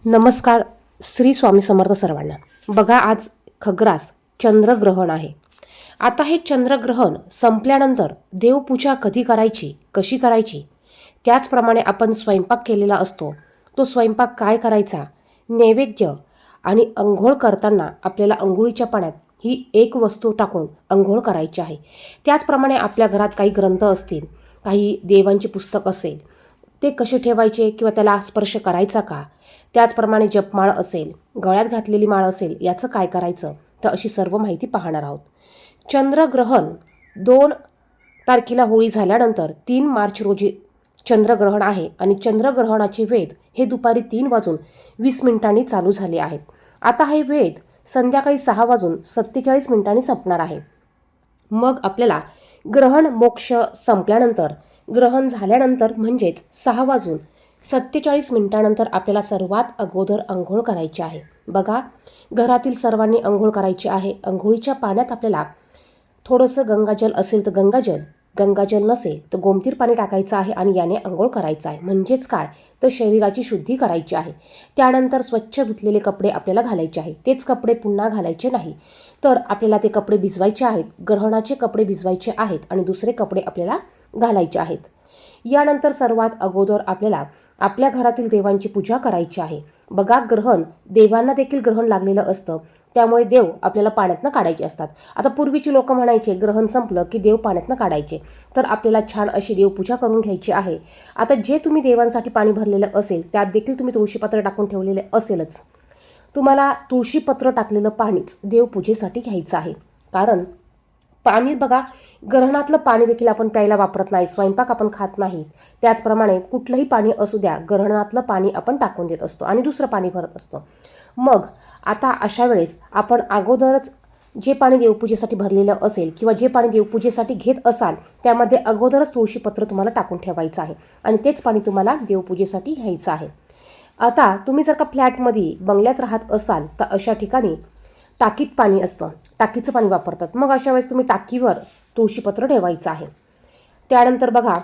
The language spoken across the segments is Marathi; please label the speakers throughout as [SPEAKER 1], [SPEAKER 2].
[SPEAKER 1] नमस्कार. श्री स्वामी समर्थ सर्वांना. बघा, आज खग्रास चंद्रग्रहण आहे. आता हे चंद्रग्रहण संपल्यानंतर देवपूजा कधी करायची, कशी करायची, त्याचप्रमाणे आपण स्वयंपाक केलेला असतो, तो स्वयंपाक काय करायचा, नैवेद्य आणि अंघोळ करताना आपल्याला अंघोळीच्या पाण्यात ही एक वस्तू टाकून अंघोळ करायची आहे. त्याचप्रमाणे आपल्या घरात काही ग्रंथ असतील, काही देवांचे पुस्तक असेल, ते कसे ठेवायचे किंवा त्याला स्पर्श करायचा का, त्याचप्रमाणे जपमाळ असेल, गळ्यात घातलेली माळ असेल, याचं काय करायचं, तर अशी सर्व माहिती पाहणार आहोत. चंद्रग्रहण 2 तारखेला होळी झाल्यानंतर 3 मार्च रोजी चंद्रग्रहण आहे आणि चंद्रग्रहणाचे वेध हे दुपारी 3:20 चालू झाले आहेत. आता हे वेध संध्याकाळी 6:47 संपणार आहे. मग आपल्याला ग्रहण मोक्ष संपल्यानंतर, ग्रहण झाल्यानंतर म्हणजेच 6:47 आपल्याला सर्वात अगोदर अंघोळ करायची आहे. बघा, घरातील सर्वांनी अंघोळ करायची आहे. अंघोळीच्या पाण्यात आपल्याला थोडंसं गंगाजल असेल तर गंगाजल, गंगाजल नसेल तर गोमतीर पाणी टाकायचं आहे आणि याने अंघोळ करायचं आहे. म्हणजेच काय, तर शरीराची शुद्धी करायची आहे. त्यानंतर स्वच्छ धुतलेले कपडे आपल्याला घालायचे आहे. तेच कपडे पुन्हा घालायचे नाही, तर आपल्याला ते कपडे भिजवायचे आहेत. ग्रहणाचे कपडे भिजवायचे आहेत आणि दुसरे कपडे आपल्याला घालायचे आहेत. यानंतर सर्वात अगोदर आपल्याला आपल्या घरातील देवांची पूजा करायची आहे. बघा, ग्रहण देवांना देखील ग्रहण लागलेलं असतं, त्यामुळे देव आपल्याला पाण्यातनं काढायचे असतात. आता पूर्वीची लोक म्हणायचे ग्रहण संपलं की देव पाण्यातनं काढायचे, तर आपल्याला छान अशी देवपूजा करून घ्यायची आहे. आता जे तुम्ही देवांसाठी पाणी भरलेलं असेल त्यात देखील तुम्ही तुळशीपत्र टाकून ठेवलेले असेलच. तुम्हाला तुळशीपत्र टाकलेलं पाणीच देवपूजेसाठी घ्यायचं आहे. कारण पाणी, बघा, ग्रहणातलं पाणी देखील आपण प्यायला वापरत नाही, स्वयंपाक आपण खात नाही. त्याचप्रमाणे कुठलंही पाणी असू द्या, ग्रहणातलं पाणी आपण टाकून देत असतो आणि दुसरं पाणी भरत असतो. मग आता अशा वेळेस आपण अगोदरच जे पाणी देवपूजेसाठी भरलेलं असेल किंवा जे पाणी देवपूजेसाठी घेत असाल त्यामध्ये अगोदरच तुळशीपत्र तुम्हाला टाकून ठेवायचं आहे आणि तेच पाणी तुम्हाला देवपूजेसाठी घ्यायचं आहे. आता तुम्ही जर का फ्लॅटमध्ये, बंगल्यात राहत असाल तर अशा ठिकाणी टाकीत पाणी असतं, टाकीचं पाणी वापरतात. मग अशा वेळेस तुम्ही टाकीवर तुळशीपत्र ठेवायचं आहे. त्यानंतर बघा,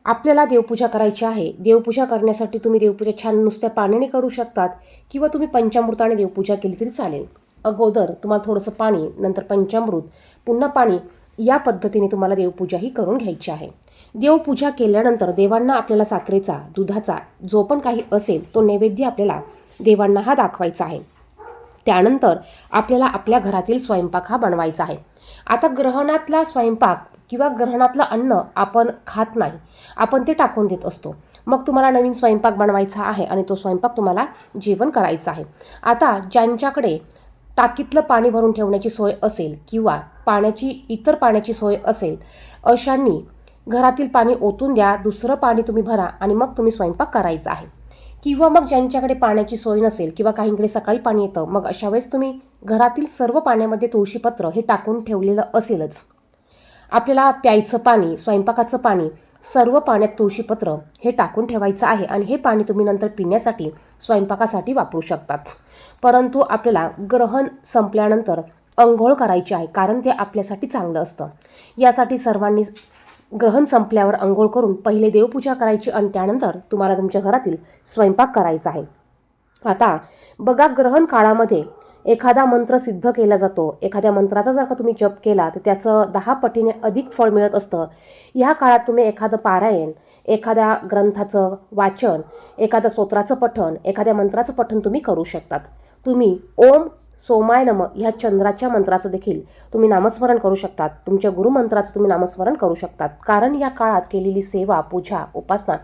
[SPEAKER 1] आपल्याला देवपूजा करायची आहे. देवपूजा करण्यासाठी तुम्ही देवपूजा छान नुसत्या पाण्याने करू शकतात किंवा तुम्ही पंचामृताने देवपूजा केली तरी चालेल. अगोदर तुम्हाला थोडंसं पाणी, नंतर पंचामृत, पुन्हा पाणी, या पद्धतीने तुम्हाला देवपूजा ही करून घ्यायची आहे. देवपूजा केल्यानंतर देवांना आपल्याला साखरेचा, दुधाचा जो पण काही असेल तो नैवेद्य आपल्याला देवांना हा दाखवायचा आहे. त्यानंतर आपल्याला आपल्या घरातील स्वयंपाक हा बनवायचा आहे. आता ग्रहणातला स्वयंपाक किंवा ग्रहणातलं अन्न आपण खात नाही, आपण ते टाकून देत असतो. मग तुम्हाला नवीन स्वयंपाक बनवायचा आहे आणि तो स्वयंपाक तुम्हाला जेवण करायचं आहे. आता ज्यांच्याकडे टाकीतलं पाणी भरून ठेवण्याची सोय असेल किंवा इतर पाण्याची सोय असेल, अशांनी घरातील पाणी ओतून द्या, दुसरं पाणी तुम्ही भरा आणि मग तुम्ही स्वयंपाक करायचा आहे. किंवा मग ज्यांच्याकडे पाण्याची सोय नसेल किंवा काहींकडे सकाळी पाणी येतं, मग अशा वेळेस तुम्ही घरातील सर्व पाण्यामध्ये तुळशीपत्र हे टाकून ठेवलेलं असेलच. आपल्याला प्यायचं पाणी, स्वयंपाकाचं पाणी, सर्व पाण्यात तुळशीपत्र हे टाकून ठेवायचं आहे आणि हे पाणी तुम्ही नंतर पिण्यासाठी, स्वयंपाकासाठी वापरू शकतात. परंतु आपल्याला ग्रहण संपल्यानंतर अंघोळ करायची आहे, कारण ते आपल्यासाठी चांगलं असतं. यासाठी सर्वांनी ग्रहण संपल्यावर अंघोळ करून पहिले देवपूजा करायची आणि त्यानंतर तुम्हाला तुमच्या घरातील स्वयंपाक करायचा आहे. आता बघा, ग्रहण काळामध्ये एखादा मंत्र सिद्ध केला जातो. एखाद्या मंत्राचा जर का तुम्ही जप केला तर त्याचं 10 पटीने अधिक फळ मिळत असतं. ह्या काळात तुम्ही एखादं पारायण, एखाद्या ग्रंथाचं वाचन, एखाद्या स्तोत्राचं पठण, एखाद्या मंत्राचं पठण तुम्ही करू शकतात. तुम्ही ओम सोमाय नम ह्या चंद्राच्या मंत्राचं देखील तुम्ही नामस्मरण करू शकतात. तुमच्या गुरुमंत्राचं तुम्ही नामस्मरण करू शकतात. कारण या काळात केलेली सेवा, पूजा, उपासना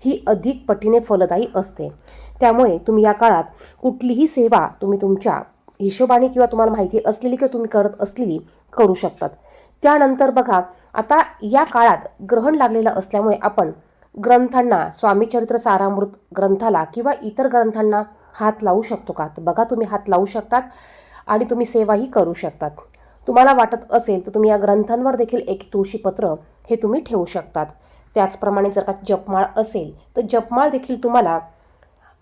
[SPEAKER 1] ही अधिक पटीने फलदायी असते. त्यामुळे तुम्ही या काळात कुठलीही सेवा तुम्ही तुमच्या हिशोबाने किंवा तुम्हाला माहिती असलेली किंवा तुम्ही करत असलेली करू शकतात. त्यानंतर बघा, आता या काळात ग्रहण लागलेलं असल्यामुळे आपण ग्रंथांना, स्वामीचरित्र सारामृत ग्रंथाला किंवा इतर ग्रंथांना हात लावू शकतो का? तर बघा, तुम्ही हात लावू शकतात आणि तुम्ही सेवाही करू शकतात. तुम्हाला वाटत असेल तर तुम्ही या ग्रंथांवर देखील एक तुळशीपत्र हे तुम्ही ठेवू शकतात. त्याचप्रमाणे जर का जपमाळ असेल तर जपमाळ देखील तुम्हाला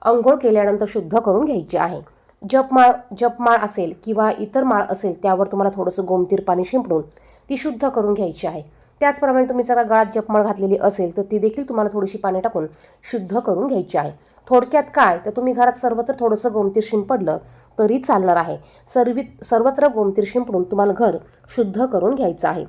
[SPEAKER 1] अंघोळ केल्यानंतर शुद्ध करून घ्यायची आहे. जपमाळ असेल किंवा इतर माळ असेल त्यावर तुम्हाला थोडंसं गोमतीर पाणी शिंपडून ती शुद्ध करून घ्यायची आहे. त्याचप्रमाणे तुम्ही जर गळ्यात जपमाळ घातलेली असेल तर ती देखील तुम्हाला थोडीशी पाणी टाकून शुद्ध करून घ्यायची आहे. थोडक्यात काय तर तुम्ही घरात सर्वत्र थोडंसं गोमतीर शिंपडलं तरी चालणार आहे. सर्वत्र गोमतीर शिंपडून तुम्हाला घर शुद्ध करून घ्यायचं आहे.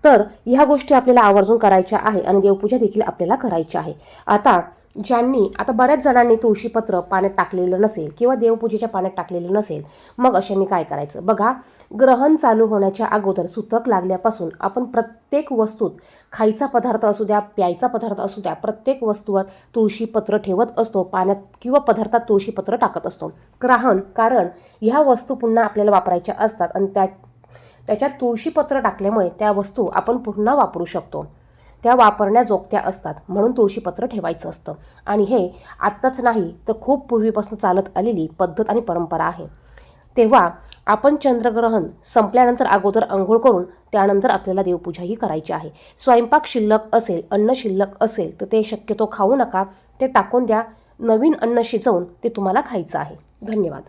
[SPEAKER 1] तर ह्या गोष्टी आपल्याला आवर्जून करायच्या आहे आणि देवपूजा देखील आपल्याला करायची आहे. आता बऱ्याच जणांनी तुळशीपत्र पाण्यात टाकलेलं नसेल किंवा देवपूजेच्या पाण्यात टाकलेलं नसेल, मग अशांनी काय करायचं बघा. ग्रहण चालू होण्याच्या अगोदर सुतक लागल्यापासून आपण प्रत्येक वस्तूत, खायचा पदार्थ असू द्या, प्यायचा पदार्थ असू द्या, प्रत्येक वस्तूवर तुळशीपत्र ठेवत असतो, पाण्यात किंवा पदार्थात तुळशीपत्र टाकत असतो. कारण ह्या वस्तू पुन्हा आपल्याला वापरायच्या असतात आणि त्याच्यात तुळशीपत्र टाकल्यामुळे त्या वस्तू आपण पुन्हा वापरू शकतो, त्या वापरण्याजोगत्या असतात, म्हणून तुळशीपत्र ठेवायचं असतं. आणि हे आत्ताच नाही तर खूप पूर्वीपासून चालत आलेली पद्धत आणि परंपरा आहे. तेव्हा आपण चंद्रग्रहण संपल्यानंतर अगोदर आंघोळ करून त्यानंतर आपल्याला देवपूजाही करायची आहे. स्वयंपाक शिल्लक असेल, अन्न शिल्लक असेल तर ते शक्यतो खाऊ नका, ते टाकून द्या. नवीन अन्न शिजवून ते तुम्हाला खायचं आहे. धन्यवाद.